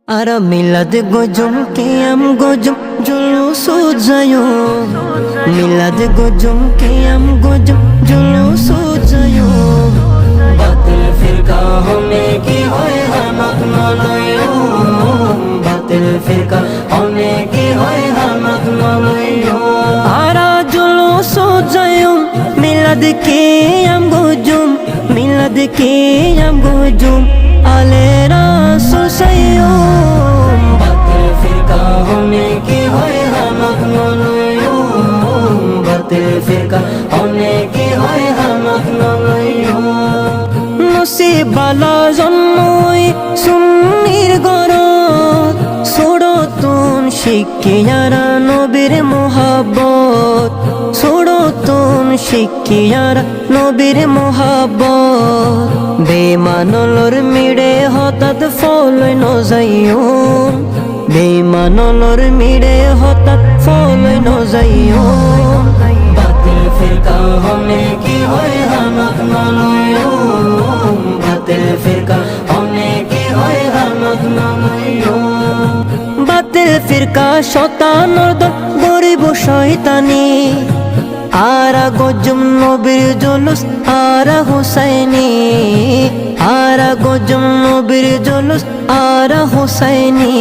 আরা মিলাদ গজম কিয়াম গজম জুলুস যায়ো মিলাদ গজম কিয়াম গজম জুলুস যায়ো বাতিল ফিরকা হমে কি হয় হামক নলয়ো বাতিল ফিরকা হমে কি হয় হামক নলয়ো আরা জুলুস যায়ো মিলাদ কিয়াম গজম মিলাদ কিয়াম গজম আলে রাসূল সাইয়্যুম বাতিল ফিরকা হমে কি হয় হামক নলয়ো বাতিল ফিরকা হমে কি হয় হামক নলয়ো নসিবালা জন্মই সুন্নির গরত ছোড়তুন শিখিয়ারা নবীর মোহাব্বত ছোড়তুন শিখিয়ারা নবীর মোহাব্বত বেমানলর মিড়ে হঠাৎ ফলই নজাইও বেমানলর মিড়ে হঠাৎ ফলই নজাইও বাতিল ফিরকা হমে কি হয় হামক নলয়ো বাতিল ফিরকা হমে কি হয় হামক নলয়ো বাতিল ফিরকা শয়তানের দল গরিব শয়তানি আরা গজম নবীর জুলুস আরা হুসাইনি আরা গজম নবীর জুলুস আরা হুসাইনি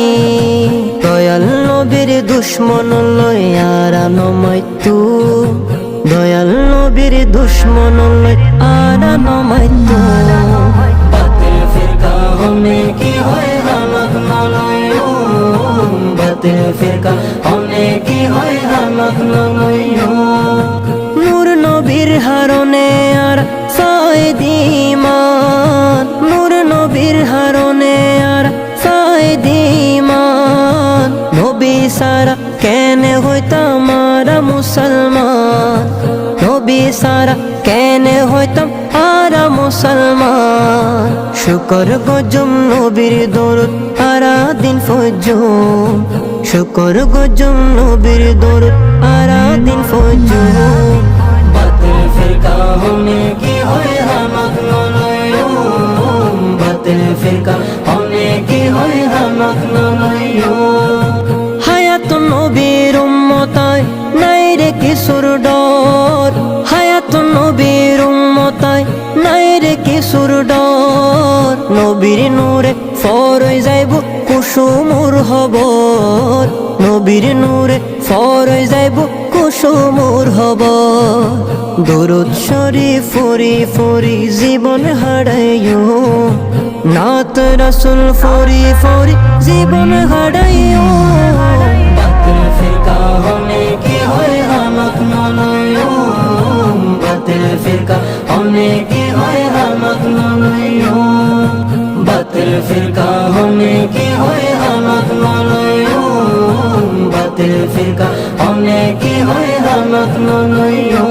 দয়াল নবীর দুশ্মন লয় আরা নমাইতু দয়াল নবীর দুশ্মন লয় আরা নমাইতু বাতিল ফিরকা হমে কি হয় হামক নলয়ো বাতিল ফিরকা হমে কি হয় হামক নলয়ো নূর নবীর হারনে আর ফায়দিমান নূর নবীর হারনে আর ফায়দিমান নবী সারা কেনে হইতাম আরা মুসলমান নবী সারা কেনে হইতাম আরা মুসলমান শুকর গজম নবীর দরুদ আরা দিন ফজর শুকর গজম নবীর দরুদ আরা দিন ফজর বাতিল ফিরকা হমে কি হয় হামক নলয়ো বাতিল ফিরকা হমে কি হয় হামক নলয়ো হায়াত নবীর উম্মতায় নাই রে কিশোর ডর হায়াত নবীর উম্মতায় নাই রে কিশোর ডর নবীর নূরে ফরই যাইব কুসুমুর হবর নবীর নূরে ফরই যাইব কুসুমুর হবর দরুদ শরীফ ফরি ফরি জীবন হারাইও নাত রাসূল ফরি ফরি জীবন হারাইও বাতিল ফিরকা হমে কি হয় হামক নলয়ো বাতিল ফিরকা হমে কি হয় হামক নলয়ো বাতিল ফিরকা হমে কি হয় হামক নলয়ো বাতিল ফিরকা হমে কি হয় হামক নলয়ো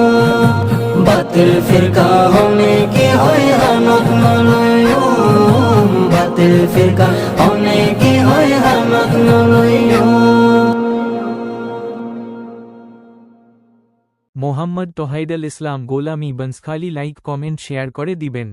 বাতিল ফিরকা হমে কি হয় হামক নলয়ো বাতিল ফিরকা হমে কি হয় হামক নলয়ো মোহাম্মদ তোহাইদুল ইসলাম গোলামী বন্সখালী লাইক কমেন্ট শেয়ার করে দিবেন।